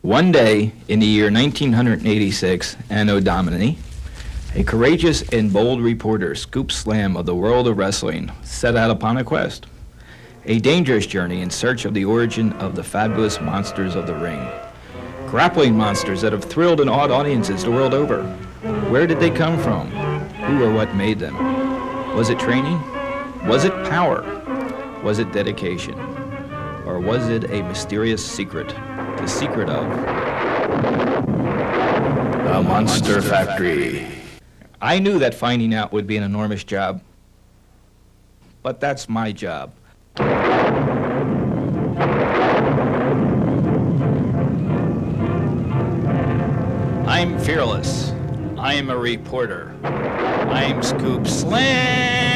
One day in the year 1986, Anno Domini, a courageous and bold reporter, Scoop Slam of the world of wrestling, set out upon a quest. A dangerous journey in search of the origin of the fabulous monsters of the ring. Grappling monsters that have thrilled and awed audiences the world over. Where did they come from? Who or what made them? Was it training? Was it power? Was it dedication? Or was it a mysterious secret? The secret of the Monster Factory. I knew that finding out would be an enormous job, but that's my job. I'm fearless. I am a reporter. I'm Scoop Slam.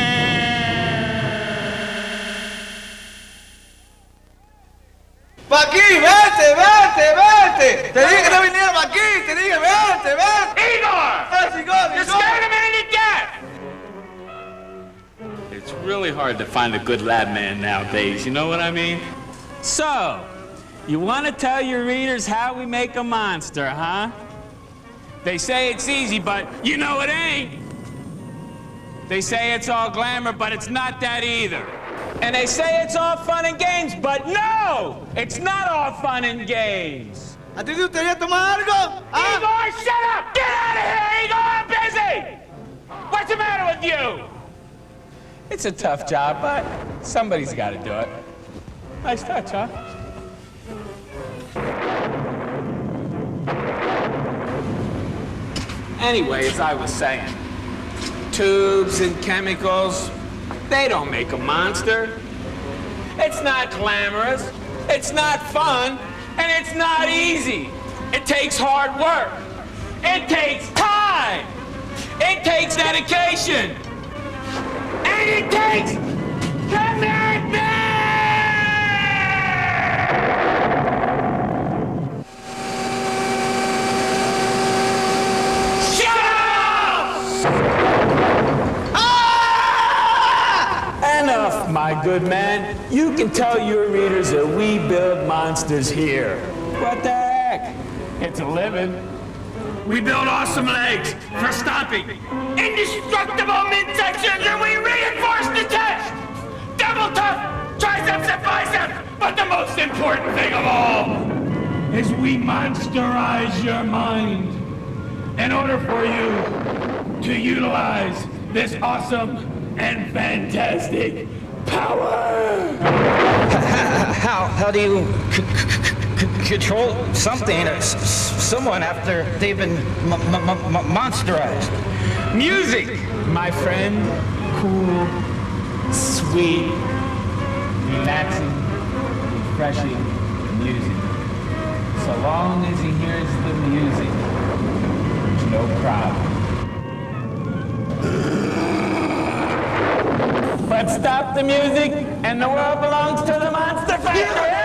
¡Aquí, vete, vete, vete! Te dije que no viniera para aquí, te dije, vete, vete! Igor! You're scaring a man to death! It's really hard to find a good lab man nowadays, you know what I mean? So, you want to tell your readers how we make a monster, huh? They say it's easy, but you know it ain't. They say it's all glamour, but it's not that either. And they say it's all fun and games, but no! It's not all fun and games. ¿A ti te gustaría tomar algo? Igor, shut up! Get out of here, Igor! I'm busy! What's the matter with you? It's a tough job, but somebody's got to do it. Nice touch, huh? Anyway, as I was saying, tubes and chemicals, they don't make a monster. It's not glamorous, it's not fun, and it's not easy. It takes hard work. It takes time. It takes dedication. And it takes commitment! Enough, my good man. You can tell your readers that we build monsters here. What the heck? It's a living. We build awesome legs for stomping, indestructible midsections, and we reinforce the chest. Double tough triceps and biceps. But the most important thing of all is we monsterize your mind in order for you to utilize this awesome and fantastic power. How do you control something or someone after they've been monsterized? Music, my friend. Cool, sweet, relaxing, refreshing music. So long as he hears the music, no problem. But stop the music, and the world belongs to the Monster Factory!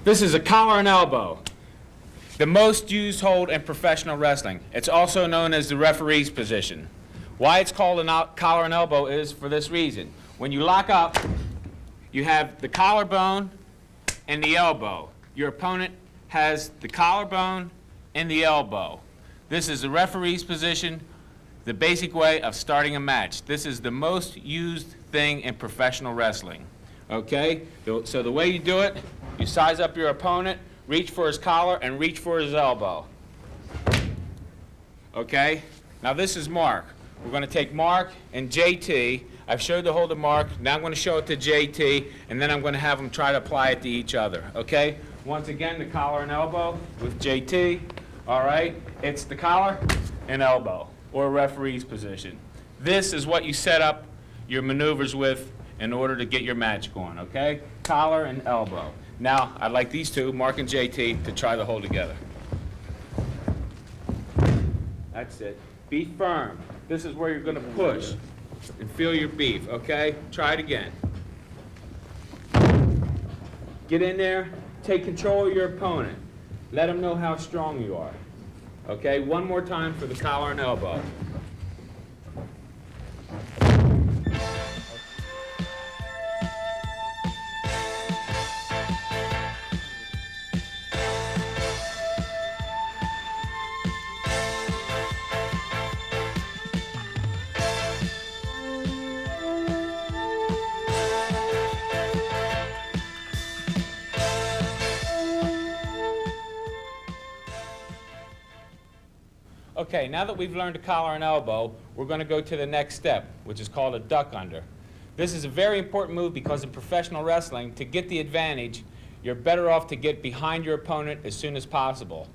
This is a collar and elbow, the most used hold in professional wrestling. It's also known as the referee's position. Why it's called a collar and elbow is for this reason. When you lock up, you have the collarbone and the elbow. Your opponent has the collarbone and the elbow. This is the referee's position, the basic way of starting a match. This is the most used thing in professional wrestling. Okay? So the way you do it, you size up your opponent, reach for his collar, and reach for his elbow. Okay? Now this is Mark. We're going to take Mark and JT. I've showed the hold of Mark. Now I'm going to show it to JT, and then I'm going to have them try to apply it to each other. Okay? Once again, the collar and elbow with JT. All right? It's the collar and elbow, or referee's position. This is what you set up your maneuvers with in order to get your match going, okay? Collar and elbow. Now, I'd like these two, Mark and JT, to try the hold together. That's it. Be firm. This is where you're going to push and feel your beef, okay? Try it again. Get in there. Take control of your opponent. Let him know how strong you are. Okay? One more time for the collar and elbow. Okay, now that we've learned a collar and elbow, we're going to go to the next step, which is called a duck under. This is a very important move because in professional wrestling, to get the advantage, you're better off to get behind your opponent as soon as possible.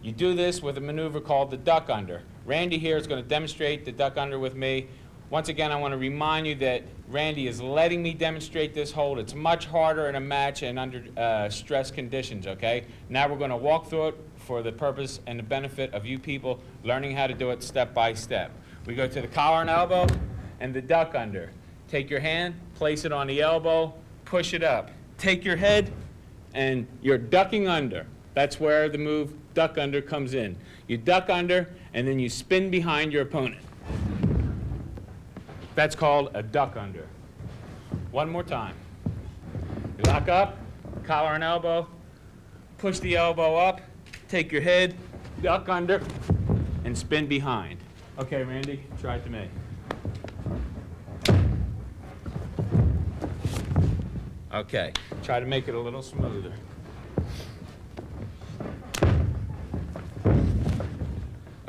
You do this with a maneuver called the duck under. Randy here is going to demonstrate the duck under with me. Once again, I want to remind you that Randy is letting me demonstrate this hold. It's much harder in a match and under stress conditions, okay? Now we're going to walk through it for the purpose and the benefit of you people learning how to do it step by step. We go to the collar and elbow and the duck under. Take your hand, place it on the elbow, push it up. Take your head and you're ducking under. That's where the move duck under comes in. You duck under and then you spin behind your opponent. That's called a duck under. One more time. You lock up, collar and elbow, push the elbow up, take your head, duck under, and spin behind. Okay, Randy, try it to me. Okay, try to make it a little smoother.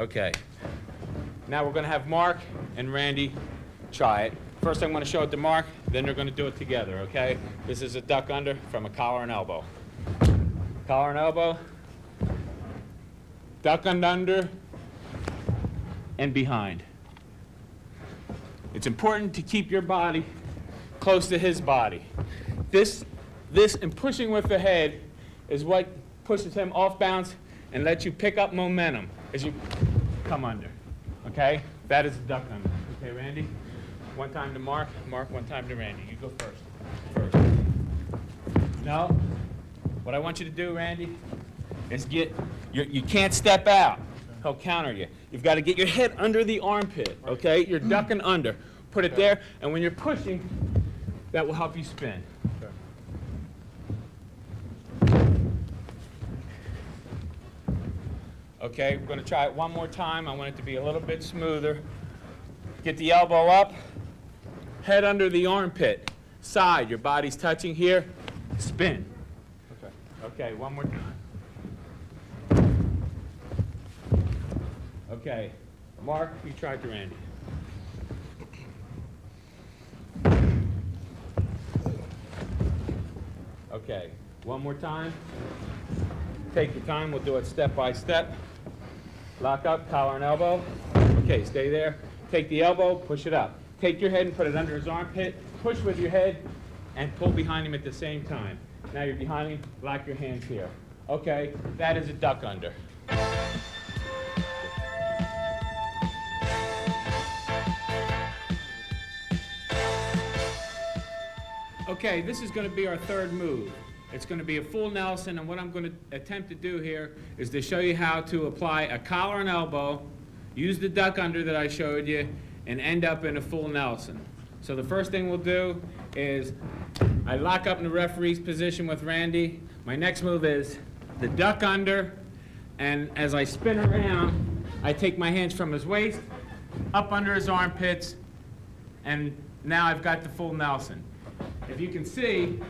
Okay, now we're going to have Mark and Randy try it. First I'm going to show it to Mark, then they're going to do it together, okay? This is a duck under from a collar and elbow. Collar and elbow, duck and under, and behind. It's important to keep your body close to his body. This and pushing with the head is what pushes him off bounce and lets you pick up momentum as you come under, okay? That is a duck under. Okay, Randy? One time to Mark, Mark, one time to Randy. You go first. Now, what I want you to do, Randy, is you can't step out. He'll counter you. You've got to get your head under the armpit, okay? You're ducking under. Put it there, and when you're pushing, that will help you spin. Okay, we're going to try it one more time. I want it to be a little bit smoother. Get the elbow up, head under the armpit, side, your body's touching here, spin. Okay, one more time. Okay, Mark, you try to Randy. Okay, one more time. Take your time, we'll do it step by step. Lock up, collar and elbow. Okay, stay there. Take the elbow, push it up. Take your head and put it under his armpit. Push with your head and pull behind him at the same time. Now you're behind him, lock your hands here. Okay, that is a duck under. Okay, this is going to be our third move. It's going to be a full Nelson, and what I'm going to attempt to do here is to show you how to apply a collar and elbow, use the duck under that I showed you, and end up in a full Nelson. So the first thing we'll do is I lock up in the referee's position with Randy. My next move is the duck under, and as I spin around, I take my hands from his waist, up under his armpits, and now I've got the full Nelson. If you can see,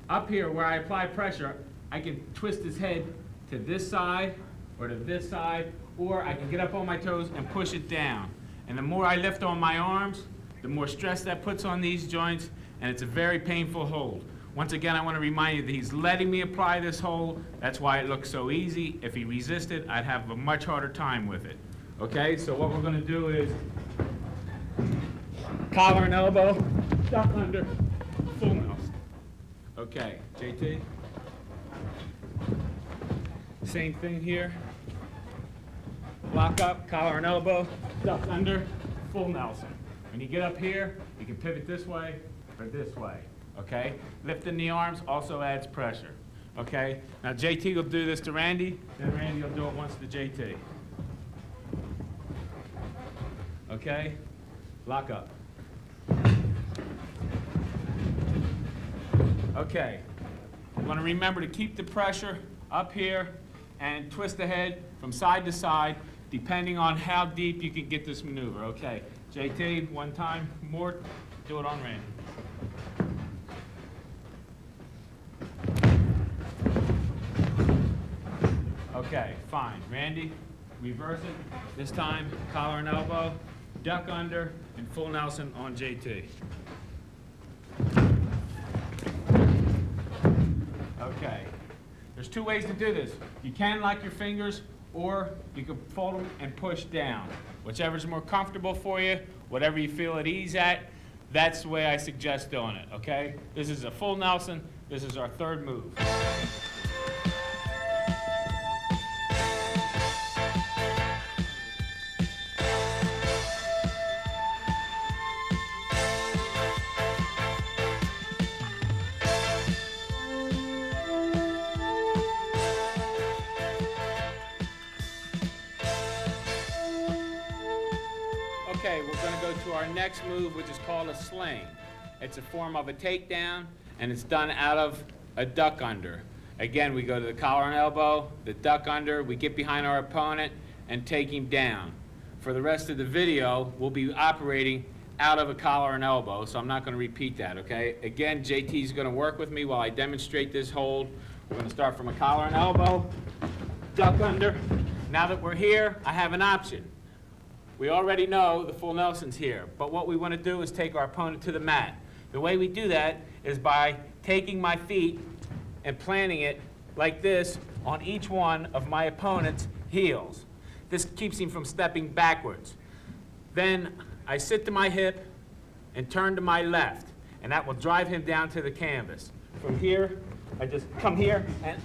up here where I apply pressure, I can twist his head to this side or to this side, or I can get up on my toes and push it down. And the more I lift on my arms, the more stress that puts on these joints, and it's a very painful hold. Once again, I want to remind you that he's letting me apply this hold. That's why it looks so easy. If he resisted, I'd have a much harder time with it. Okay, so what we're gonna do is collar and elbow, duck under, full Nelson. Okay, JT. Same thing here. Lock up, collar and elbow, duck under, full Nelson. When you get up here, you can pivot this way or this way, okay? Lifting the arms also adds pressure, okay? Now JT will do this to Randy, then Randy will do it once to JT. Okay? Lock up. Okay. You want to remember to keep the pressure up here and twist the head from side to side, depending on how deep you can get this maneuver. Okay. JT, one time more. Do it on Randy. Okay, fine. Randy, reverse it. This time, collar and elbow, duck under, and full Nelson on JT. Okay. There's two ways to do this. You can lock your fingers, or you can fold them and push down. Whichever's more comfortable for you, whatever you feel at ease at, that's the way I suggest doing it, okay? This is a full Nelson. This is our third move. Okay, we're going to go to our next move, which is called a sling. It's a form of a takedown, and it's done out of a duck under. Again, we go to the collar and elbow, the duck under, we get behind our opponent and take him down. For the rest of the video, we'll be operating out of a collar and elbow, so I'm not going to repeat that, okay? Again, JT's going to work with me while I demonstrate this hold. We're going to start from a collar and elbow, duck under. Now that we're here, I have an option. We already know the full Nelson's here, but what we want to do is take our opponent to the mat. The way we do that is by taking my feet and planting it like this on each one of my opponent's heels. This keeps him from stepping backwards. Then I sit to my hip and turn to my left, and that will drive him down to the canvas. From here, I just come here, and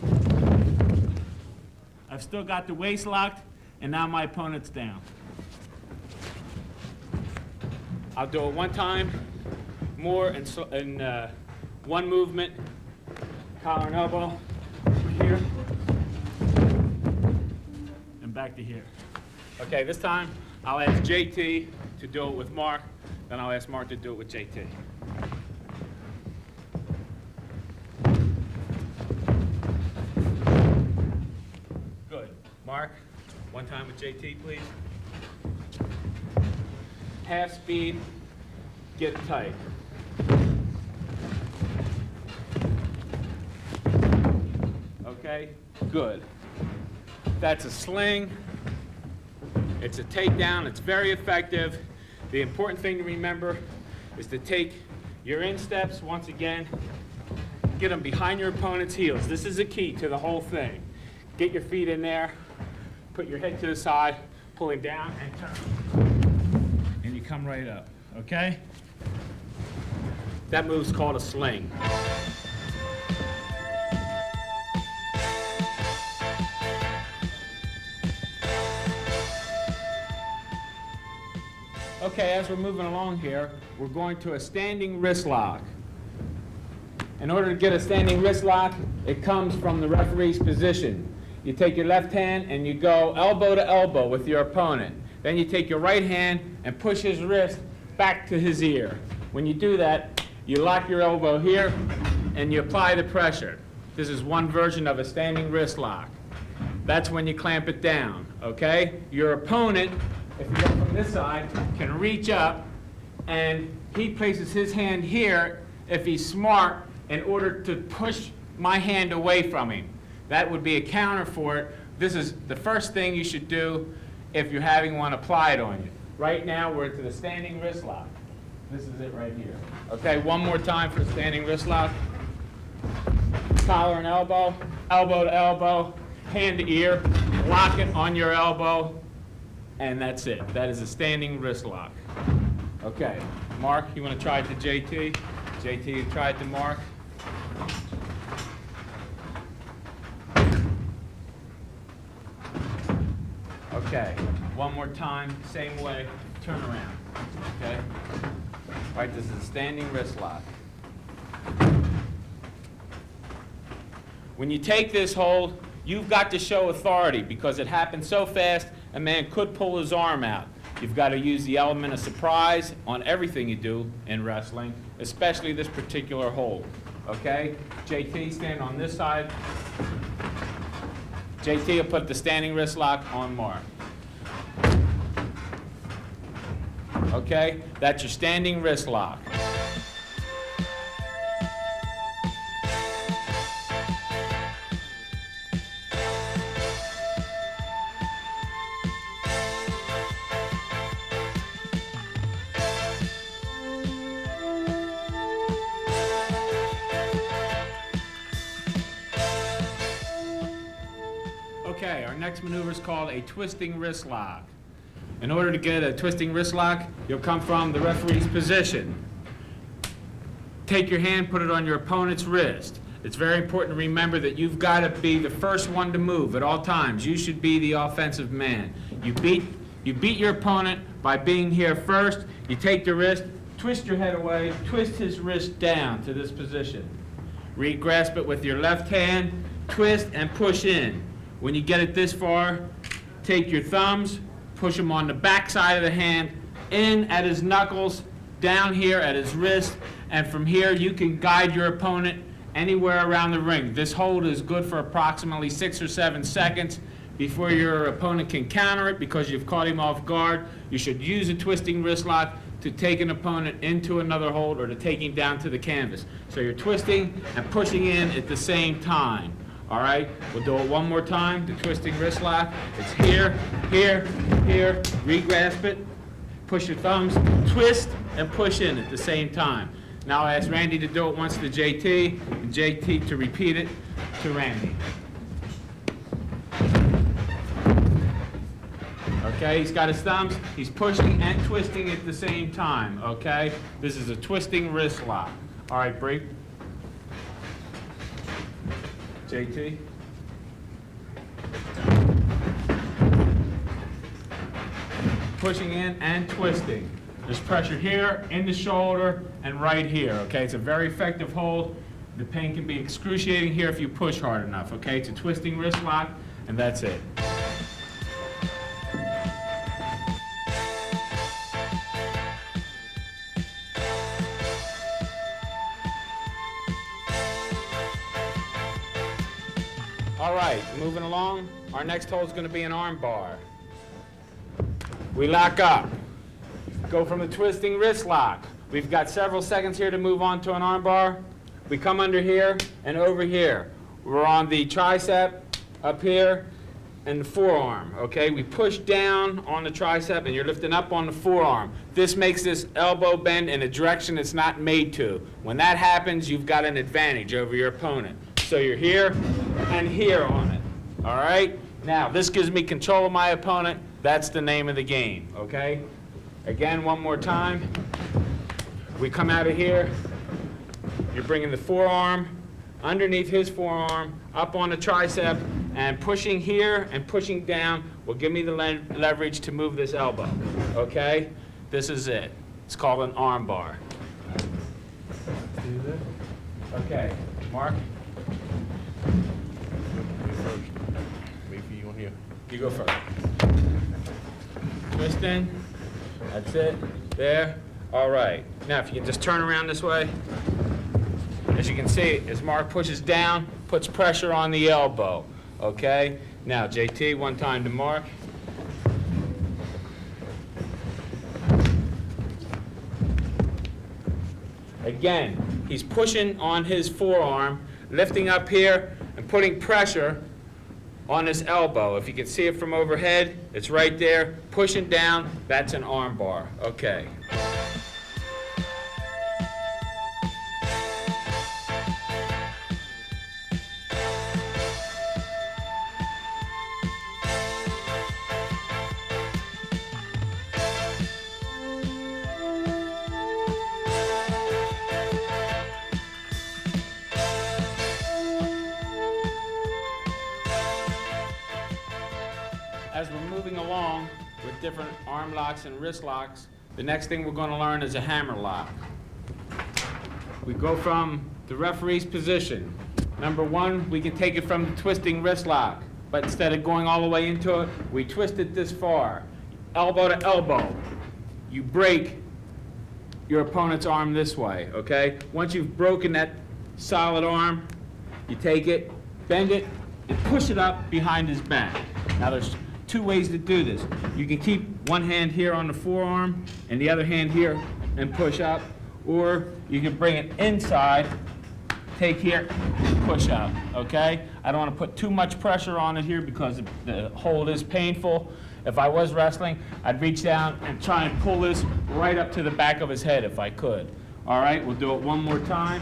I've still got the waist locked, and now my opponent's down. I'll do it one time, more in one movement, collar and elbow, here, and back to here. Okay, this time I'll ask JT to do it with Mark, then I'll ask Mark to do it with JT. Good. Mark, one time with JT, please. Half speed, get tight. Okay, good. That's a sling. It's a takedown. It's very effective. The important thing to remember is to take your insteps, once again, get them behind your opponent's heels. This is the key to the whole thing. Get your feet in there, put your head to the side, pull him down, and turn. And you come right up, okay? That move's called a sling. Okay, as we're moving along here, we're going to a standing wrist lock. In order to get a standing wrist lock, it comes from the referee's position. You take your left hand and you go elbow to elbow with your opponent. Then you take your right hand and push his wrist back to his ear. When you do that, you lock your elbow here and you apply the pressure. This is one version of a standing wrist lock. That's when you clamp it down, okay? Your opponent, if you go from this side, can reach up and he places his hand here, if he's smart, in order to push my hand away from him. That would be a counter for it. This is the first thing you should do if you're having one applied on you. Right now, we're to the standing wrist lock. This is it right here. Okay, one more time for standing wrist lock. Collar and elbow, elbow to elbow, hand to ear, lock it on your elbow, and that's it. That is a standing wrist lock. Okay, Mark, you want to try it to JT? JT, you try it to Mark. Okay, one more time, same way, turn around, okay? All right, this is a standing wrist lock. When you take this hold, you've got to show authority because it happens so fast, a man could pull his arm out. You've got to use the element of surprise on everything you do in wrestling, especially this particular hold, okay? JT, stand on this side. JT will put the standing wrist lock on Mark. Okay, that's your standing wrist lock. Okay, our next maneuver is called a twisting wrist lock. In order to get a twisting wrist lock, you'll come from the referee's position. Take your hand, put it on your opponent's wrist. It's very important to remember that you've got to be the first one to move at all times. You should be the offensive man. You beat your opponent by being here first. You take the wrist, twist your head away, twist his wrist down to this position. Re-grasp it with your left hand, twist and push in. When you get it this far, take your thumbs, push them on the back side of the hand, in at his knuckles, down here at his wrist, and from here you can guide your opponent anywhere around the ring. This hold is good for approximately 6 or 7 seconds before your opponent can counter it because you've caught him off guard. You should use a twisting wrist lock to take an opponent into another hold or to take him down to the canvas. So you're twisting and pushing in at the same time. All right, we'll do it one more time, the twisting wrist lock. It's here, here, here, re-grasp it, push your thumbs, twist, and push in at the same time. Now I ask Randy to do it once to JT, and JT to repeat it to Randy. Okay, he's got his thumbs, he's pushing and twisting at the same time, okay? This is a twisting wrist lock. All right, break. JT. Pushing in and twisting. There's pressure here, in the shoulder, and right here, okay? It's a very effective hold. The pain can be excruciating here if you push hard enough, okay? It's a twisting wrist lock, and that's it. All right, moving along, our next hold is going to be an arm bar. We lock up, go from the twisting wrist lock. We've got several seconds here to move on to an arm bar. We come under here and over here. We're on the tricep, up here, and the forearm, okay? We push down on the tricep and you're lifting up on the forearm. This makes this elbow bend in a direction it's not made to. When that happens, you've got an advantage over your opponent. So you're here and here on it, all right? Now, this gives me control of my opponent. That's the name of the game, okay? Again, one more time. We come out of here. You're bringing the forearm underneath his forearm, up on the tricep, and pushing here and pushing down will give me the leverage to move this elbow, okay? This is it. It's called an arm bar. Okay, Mark? You go first. Twist in. That's it. There. All right. Now, if you can just turn around this way. As you can see, as Mark pushes down, puts pressure on the elbow. Okay? Now, JT, one time to Mark. Again, he's pushing on his forearm, lifting up here, and putting pressure on this elbow. If you can see it from overhead, it's right there. Pushing down, that's an arm bar. Okay. as we're moving along with different arm locks and wrist locks, the next thing we're going to learn is a hammer lock. We go from the referee's position. Number one, we can take it from the twisting wrist lock, but instead of going all the way into it, we twist it this far, elbow to elbow. You break your opponent's arm this way, okay? Once you've broken that solid arm, you take it, bend it, and push it up behind his back. Now there's two ways to do this. You can keep one hand here on the forearm and the other hand here and push up, or you can bring it inside, take here, push up, okay? I don't want to put too much pressure on it here because the hold is painful. If I was wrestling, I'd reach down and try and pull this right up to the back of his head if I could. All right, we'll do it one more time.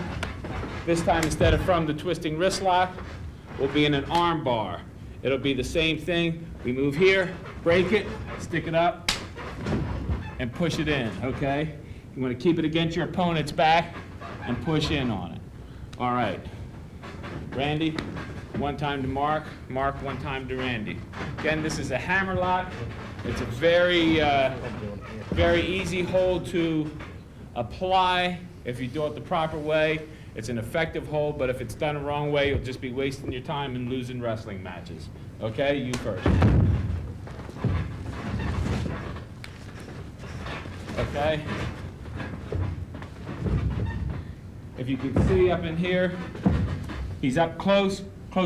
This time, instead of from the twisting wrist lock, we'll be in an arm bar. It'll be the same thing. We move here, break it, stick it up, and push it in, okay? You want to keep it against your opponent's back and push in on it. All right. Randy, one time to Mark. Mark, one time to Randy. Again, this is a hammer lock. It's a very, very easy hold to apply if you do it the proper way. It's an effective hold, but if it's done the wrong way, you'll just be wasting your time and losing wrestling matches. Okay, you first. Okay. If you can see up in here, he's up close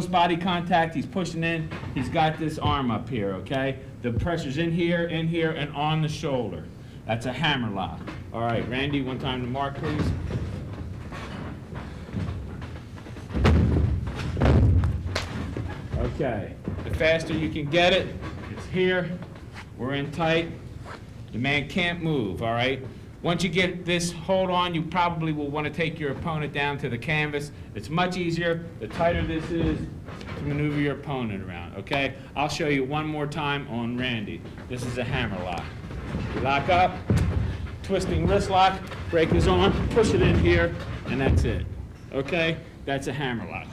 body contact, he's pushing in, he's got this arm up here, okay? The pressure's in here, and on the shoulder. That's a hammer lock. All right, Randy, one time to Mark, please. Okay, the faster you can get it, it's here, we're in tight, the man can't move, all right? Once you get this hold on, you probably will want to take your opponent down to the canvas. It's much easier, the tighter this is, to maneuver your opponent around, okay? I'll show you one more time on Randy. This is a hammer lock. You lock up, twisting wrist lock, break his arm, push it in here, and that's it, okay? That's a hammer lock.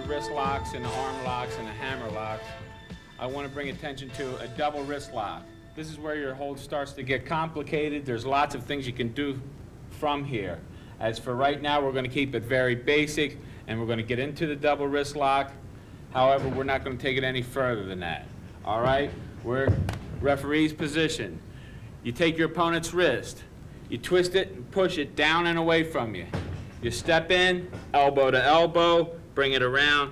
Wrist locks and the arm locks and the hammer locks, I want to bring attention to a double wrist lock. This is where your hold starts to get complicated. There's lots of things you can do from here. As for right now, we're going to keep it very basic, and we're going to get into the double wrist lock. However, we're not going to take it any further than that. All right? We're referee's position. You take your opponent's wrist, you twist it and push it down and away from you. You step in, elbow to elbow, bring it around,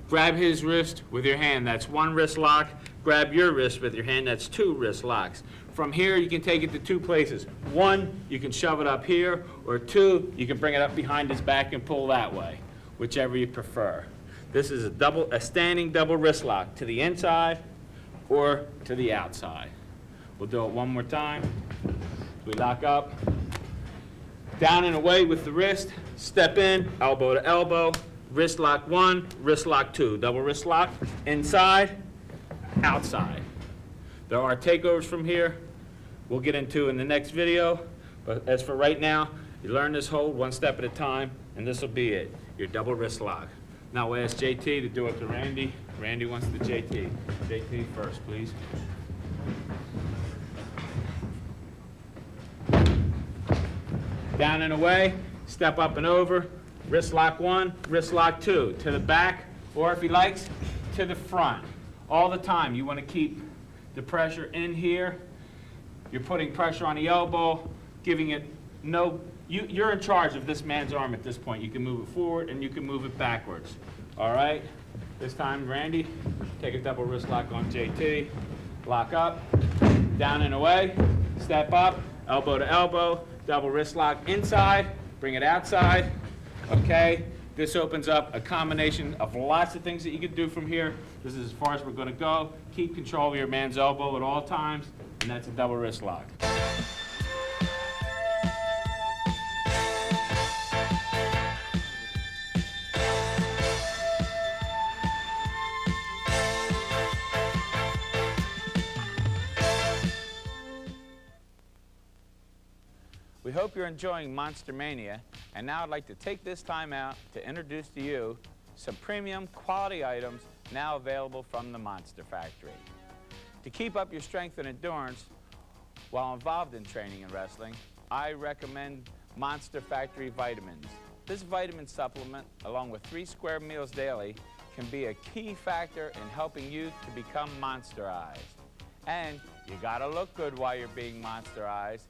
grab his wrist with your hand, that's one wrist lock, grab your wrist with your hand, that's two wrist locks. From here, you can take it to two places. One, you can shove it up here, or two, you can bring it up behind his back and pull that way, whichever you prefer. This is a standing double wrist lock to the inside or to the outside. We'll do it one more time. We lock up, down and away with the wrist, step in, elbow to elbow, wrist lock one, wrist lock two. Double wrist lock, inside, outside. There are takeovers from here we'll get into in the next video, but as for right now, you learn this hold one step at a time, and this will be it, your double wrist lock. Now we'll ask JT to do it to Randy. Randy wants the JT. JT first, please. Down and away, step up and over, wrist lock one, wrist lock two, to the back, or if he likes, to the front. All the time, you want to keep the pressure in here. You're putting pressure on the elbow, giving it no, you're in charge of this man's arm at this point. You can move it forward and you can move it backwards. All right, this time, Randy, take a double wrist lock on JT, lock up, down and away, step up, elbow to elbow, double wrist lock inside, bring it outside, okay? This opens up a combination of lots of things that you can do from here. This is as far as we're gonna go. Keep control of your man's elbow at all times, and that's a double wrist lock. hope you're enjoying Monster Mania, and now I'd like to take this time out to introduce to you some premium quality items now available from the Monster Factory. To keep up your strength and endurance while involved in training and wrestling, I recommend Monster Factory vitamins. This vitamin supplement, along with 3 square meals daily, can be a key factor in helping you to become monsterized. And you gotta look good while you're being monsterized.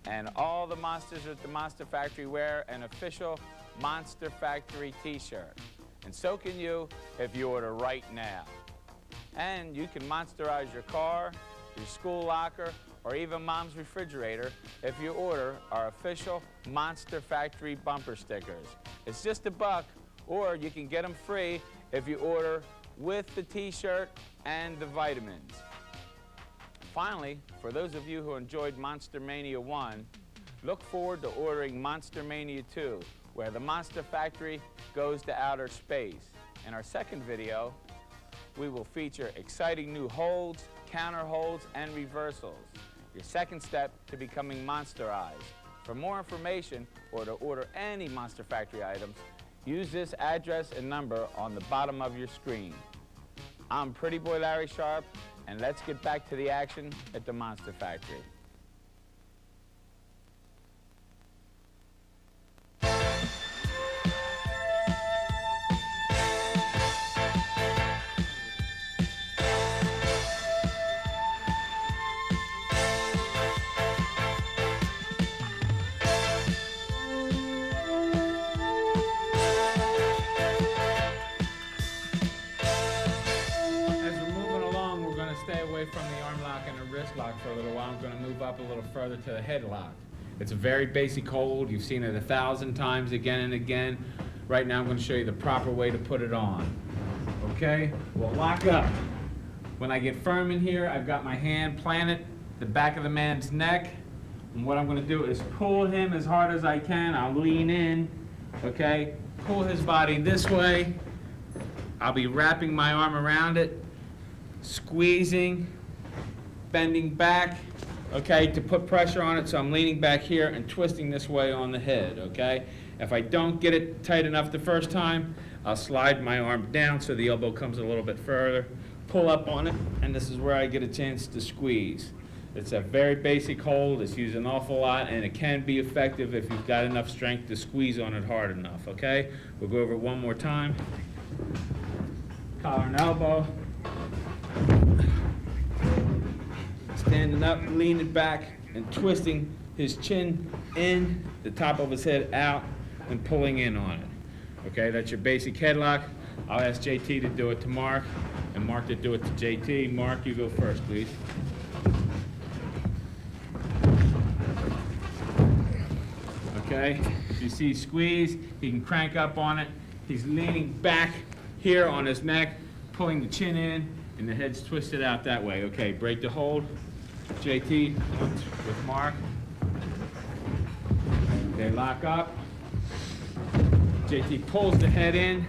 And all the monsters at the Monster Factory wear an official Monster Factory t-shirt. And so can you if you order right now. And you can monsterize your car, your school locker, or even mom's refrigerator if you order our official Monster Factory bumper stickers. It's just $1, or you can get them free if you order with the t-shirt and the vitamins. Finally, for those of you who enjoyed Monster Mania 1, look forward to ordering Monster Mania 2, where the Monster Factory goes to outer space. In our second video, we will feature exciting new holds, counter holds, and reversals. Your second step to becoming monsterized. For more information or to order any Monster Factory items, use this address and number on the bottom of your screen. I'm Pretty Boy Larry Sharpe, and let's get back to the action at the Monster Factory. From the arm lock and the wrist lock for a little while. I'm going to move up a little further to the headlock. It's a very basic hold. You've seen it 1,000 times again and again. Right now I'm going to show you the proper way to put it on. Okay? We'll lock up. When I get firm in here, I've got my hand planted the back of the man's neck. And what I'm going to do is pull him as hard as I can. I'll lean in. Okay? Pull his body this way. I'll be wrapping my arm around it, squeezing, bending back, okay, to put pressure on it. So I'm leaning back here and twisting this way on the head, okay? If I don't get it tight enough the first time, I'll slide my arm down so the elbow comes a little bit further, pull up on it, and this is where I get a chance to squeeze. It's a very basic hold. It's used an awful lot, and it can be effective if you've got enough strength to squeeze on it hard enough, okay? We'll go over it one more time. Collar and elbow. Standing up, leaning back, and twisting his chin in, the top of his head out, and pulling in on it. Okay, that's your basic headlock. I'll ask JT to do it to Mark, and Mark to do it to JT. Mark, you go first, please. Okay, you see squeeze, he can crank up on it. He's leaning back here on his neck, pulling the chin in, and the head's twisted out that way. Okay, break the hold. JT with Mark. They lock up. JT pulls the head in,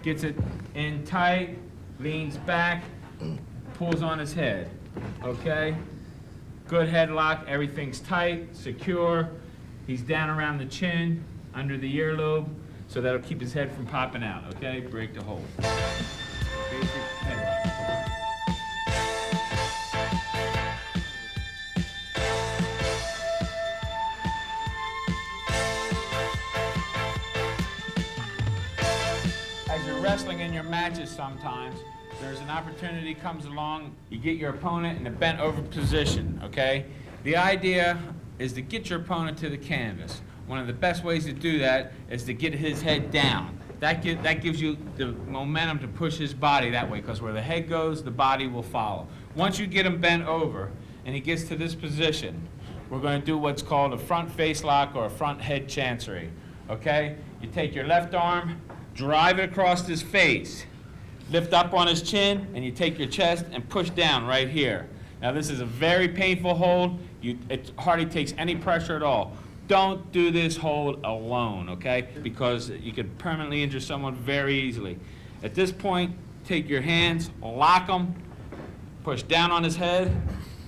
gets it in tight, leans back, pulls on his head. Okay? Good headlock, everything's tight, secure. He's down around the chin, under the earlobe, so that'll keep his head from popping out. Okay? Break the hold. Basic headlock. Wrestling in your matches sometimes, there's an opportunity comes along, you get your opponent in a bent over position, okay? The idea is to get your opponent to the canvas. One of the best ways to do that is to get his head down. That gives you the momentum to push his body that way, because where the head goes, the body will follow. Once you get him bent over and he gets to this position, we're going to do what's called a front face lock or a front head chancery, okay? You take your left arm, drive it across his face, lift up on his chin, and you take your chest and push down right here. Now this is a very painful hold. It hardly takes any pressure at all. Don't do this hold alone, okay? Because you could permanently injure someone very easily. At this point, take your hands, lock them, push down on his head,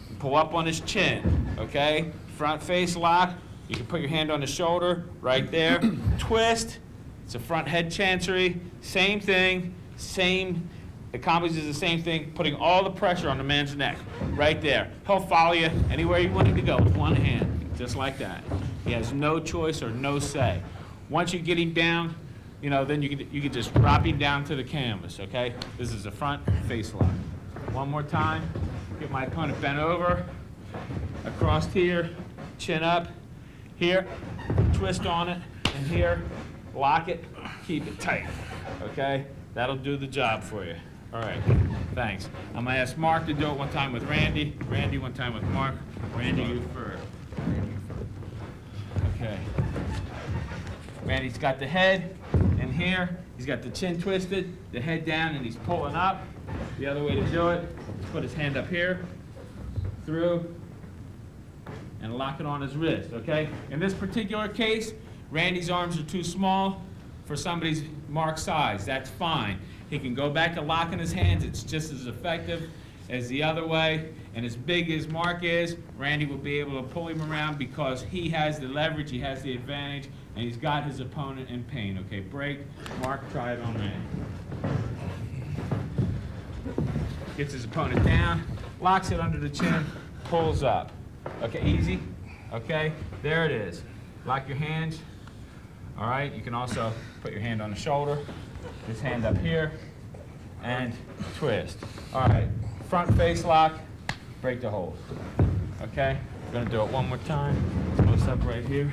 and pull up on his chin, okay? Front face lock. You can put your hand on the shoulder, right there. Twist. It's a front head chancery. Same thing. Accomplishes the same thing, putting all the pressure on the man's neck, right there. He'll follow you anywhere you want him to go with one hand, just like that. He has no choice or no say. Once you get him down, you know, then you can just drop him down to the canvas, okay? This is a front face lock. One more time. Get my opponent bent over, across here, chin up, here, twist on it, and here, lock it, keep it tight, okay? That'll do the job for you. All right, thanks. I'm gonna ask Mark to do it one time with Randy, Randy one time with Mark. Randy, you first. Okay. Randy's got the head in here, he's got the chin twisted, the head down, and he's pulling up. The other way to do it is put his hand up here, through, and lock it on his wrist, okay? In this particular case, Randy's arms are too small for somebody's Mark's size. That's fine. He can go back to locking his hands. It's just as effective as the other way. And as big as Mark is, Randy will be able to pull him around because he has the leverage, he has the advantage, and he's got his opponent in pain. Okay, break. Mark, try it on Randy. Gets his opponent down, locks it under the chin, pulls up. Okay, easy. Okay, there it is. Lock your hands. All right, you can also put your hand on the shoulder, this hand up here, and twist. All right, front face lock, break the hold. Okay, we're gonna do it one more time. Close up right here.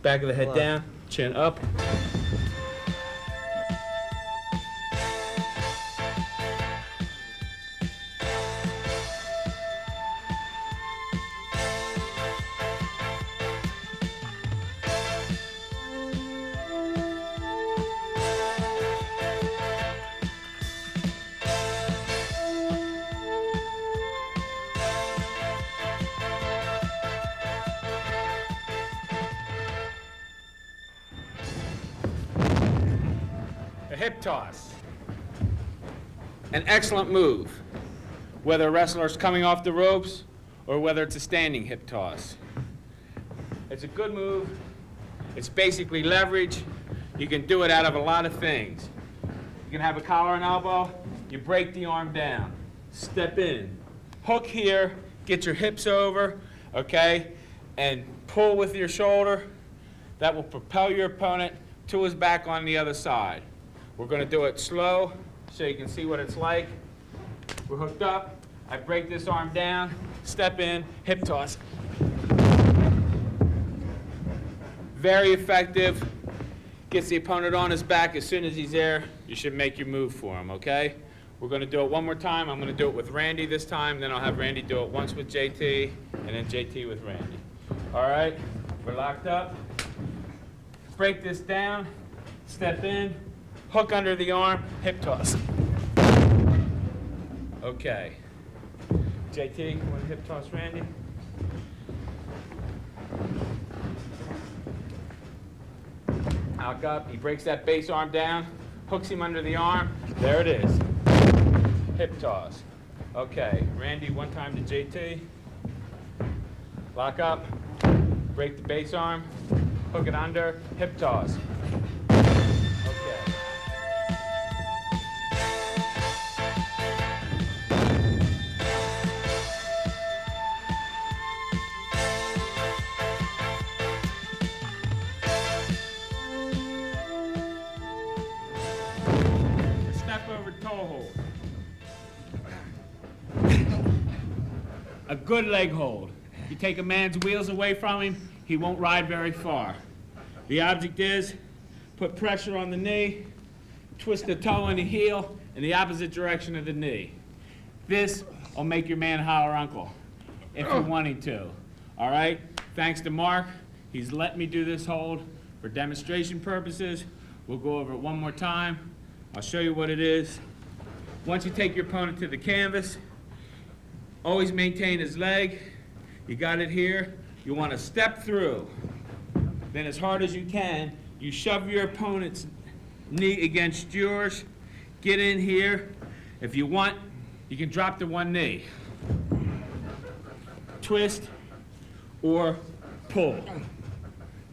Back of the head down, chin up. Hip toss. An excellent move, whether a wrestler's coming off the ropes or whether it's a standing hip toss. It's a good move. It's basically leverage. You can do it out of a lot of things. You can have a collar and elbow. You break the arm down. Step in. Hook here. Get your hips over, okay? And pull with your shoulder. That will propel your opponent to his back on the other side. We're going to do it slow so you can see what it's like. We're hooked up. I break this arm down, step in, hip toss. Very effective. Gets the opponent on his back. As soon as he's there, you should make your move for him, okay? We're going to do it one more time. I'm going to do it with Randy this time. Then I'll have Randy do it once with JT, and then JT with Randy. All right? We're locked up. Break this down. Step in. Hook under the arm, hip toss. Okay. JT, you want to hip toss Randy? Out up, he breaks that base arm down, hooks him under the arm. There it is. Hip toss. Okay, Randy, one time to JT. Lock up, break the base arm, hook it under, hip toss. A good leg hold. You take a man's wheels away from him, he won't ride very far. The object is, put pressure on the knee, twist the toe and the heel in the opposite direction of the knee. This will make your man holler uncle, if you're wanting to. All right? Thanks to Mark, he's let me do this hold for demonstration purposes. We'll go over it one more time. I'll show you what it is. Once you take your opponent to the canvas, always maintain his leg. You got it here. You want to step through. Then as hard as you can, you shove your opponent's knee against yours. Get in here. If you want, you can drop to one knee. Twist, or pull.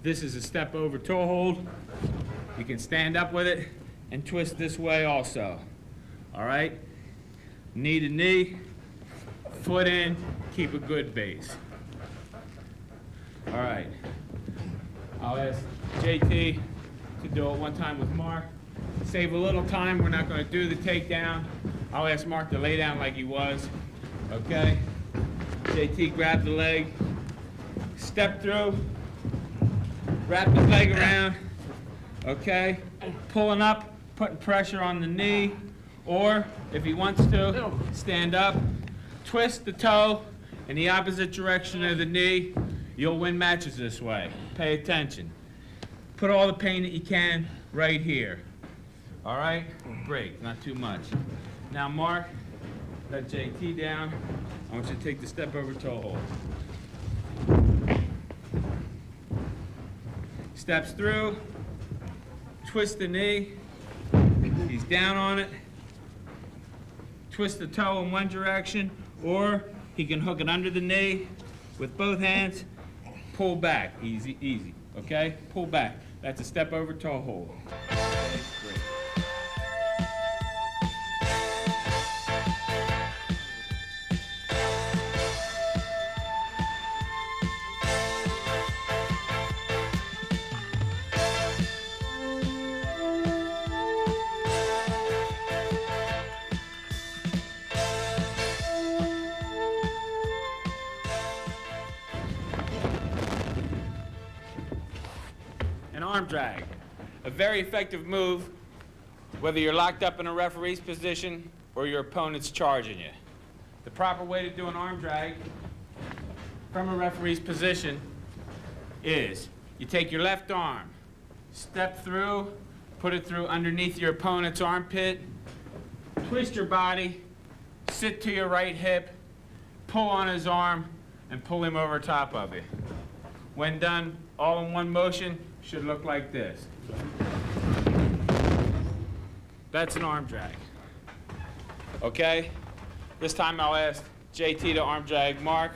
This is a step over toe hold. You can stand up with it and twist this way also. All right? Knee to knee, foot in, keep a good base. All right. I'll ask JT to do it one time with Mark. Save a little time. We're not going to do the takedown. I'll ask Mark to lay down like he was. Okay? JT, grab the leg, step through, wrap his leg around. Okay? Pulling up, putting pressure on the knee, or if he wants to, stand up, twist the toe in the opposite direction of the knee. You'll win matches this way. Pay attention. Put all the pain that you can right here. All right? Break, not too much. Now, Mark, let JT down. I want you to take the step over toe hold. Steps through, twist the knee. He's down on it. Twist the toe in one direction, or he can hook it under the knee with both hands. Pull back, easy, easy, okay? Pull back. That's a step over toe hold. Okay, great. Arm drag, a very effective move whether you're locked up in a referee's position or your opponent's charging you. The proper way to do an arm drag from a referee's position is you take your left arm, step through, put it through underneath your opponent's armpit, twist your body, sit to your right hip, pull on his arm, and pull him over top of you. When done, all in one motion, should look like this. That's an arm drag. Okay? This time I'll ask JT to arm drag Mark,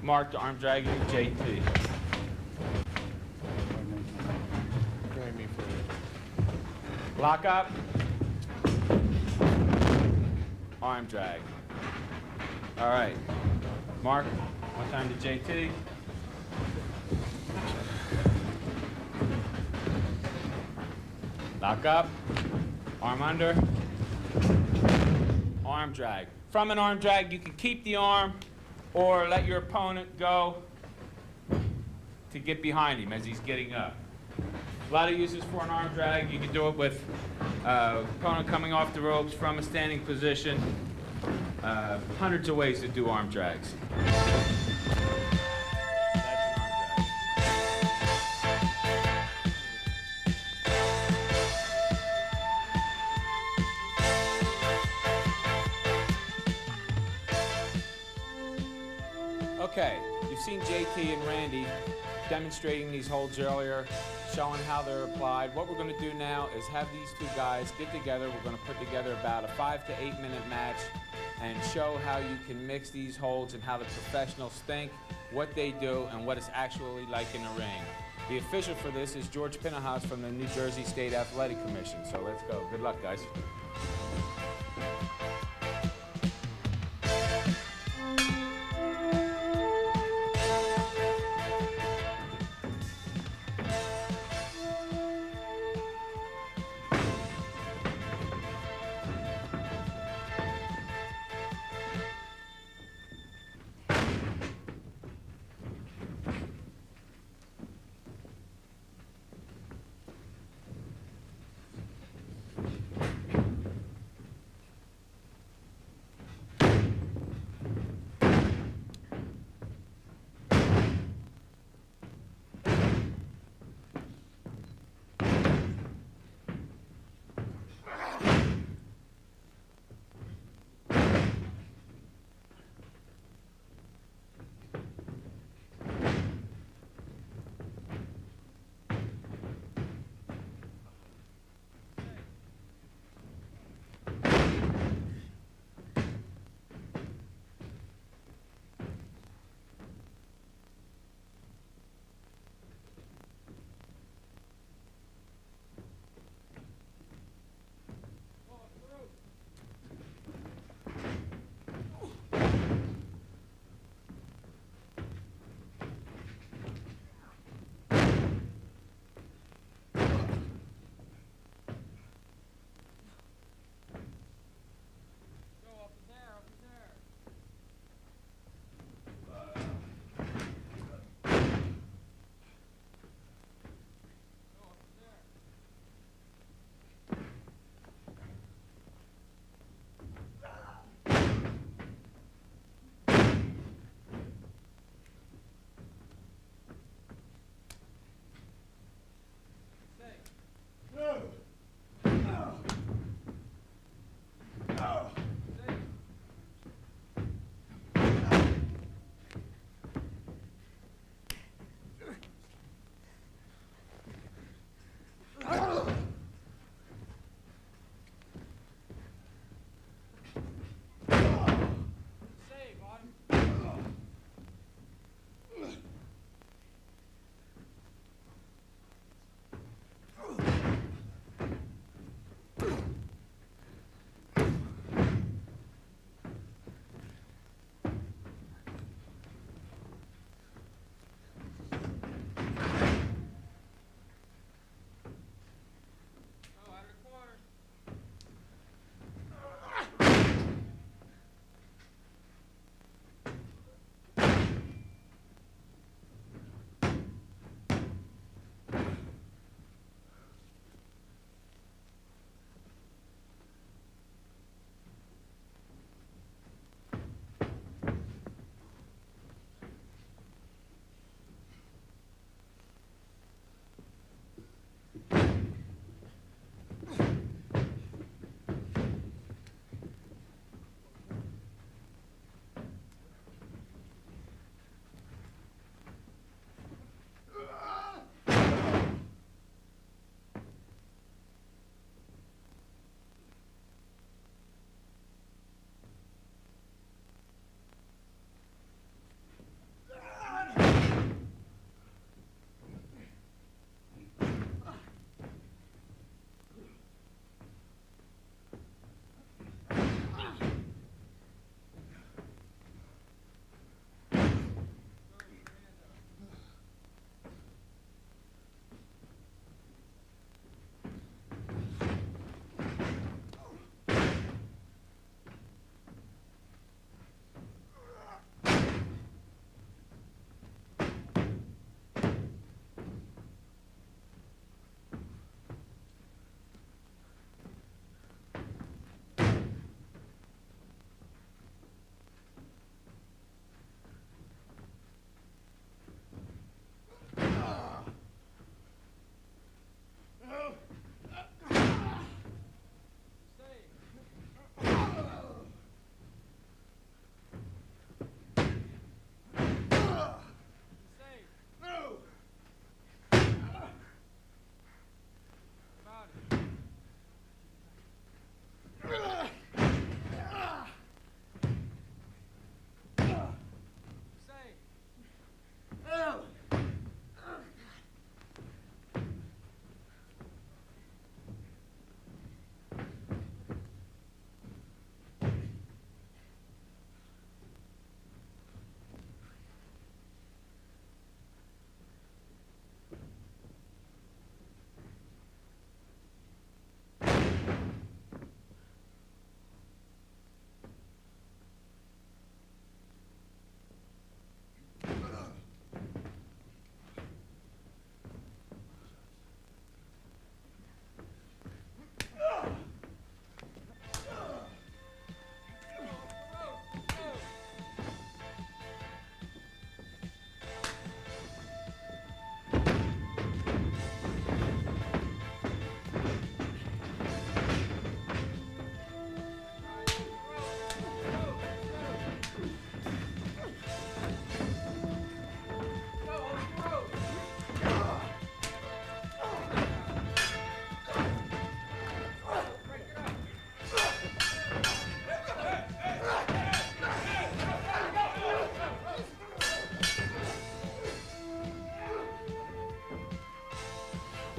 Mark to arm drag JT. Lock up. Arm drag. All right. Mark, one time to JT. Lock up, arm under, arm drag. From an arm drag, you can keep the arm or let your opponent go to get behind him as he's getting up. A lot of uses for an arm drag. You can do it with opponent coming off the ropes from a standing position. Hundreds of ways to do arm drags. Okay, you've seen JT and Randy demonstrating these holds earlier, showing how they're applied. What we're going to do now is have these two guys get together. We're going to put together about a 5 to 8 minute match and show how you can mix these holds and how the professionals think, what they do, and what it's actually like in the ring. The official for this is George Pinnahouse from the New Jersey State Athletic Commission. So let's go. Good luck, guys.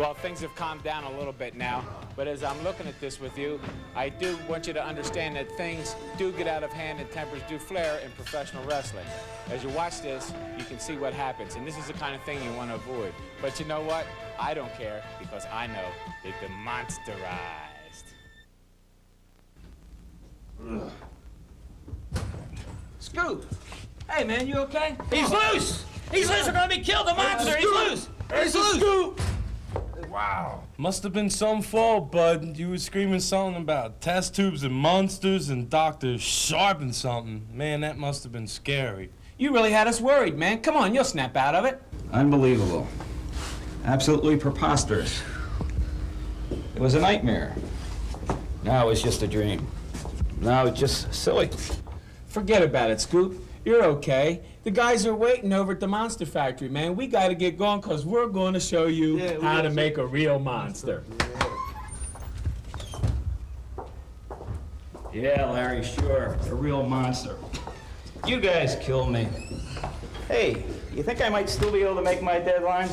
Well, things have calmed down a little bit now, but as I'm looking at this with you, I do want you to understand that things do get out of hand and tempers do flare in professional wrestling. As you watch this, you can see what happens, and this is the kind of thing you want to avoid. But you know what? I don't care, because I know they've been monsterized. Scoop! Hey, man, you okay? He's loose! He's loose! We're gonna be killed! The monster! He's loose! He's loose! Scoop! Wow. Must have been some fault, bud. You were screaming something about test tubes and monsters and Dr. Sharpe and something. Man, that must have been scary. You really had us worried, man. Come on, you'll snap out of it. Unbelievable. Absolutely preposterous. It was a nightmare. Now it's just a dream. Now it's just silly. Forget about it, Scoop. You're okay. The guys are waiting over at the Monster Factory, man. We gotta get going, because we're going to show you how to make a real monster. Yeah, Larry, sure. A real monster. You guys kill me. Hey, you think I might still be able to make my deadline?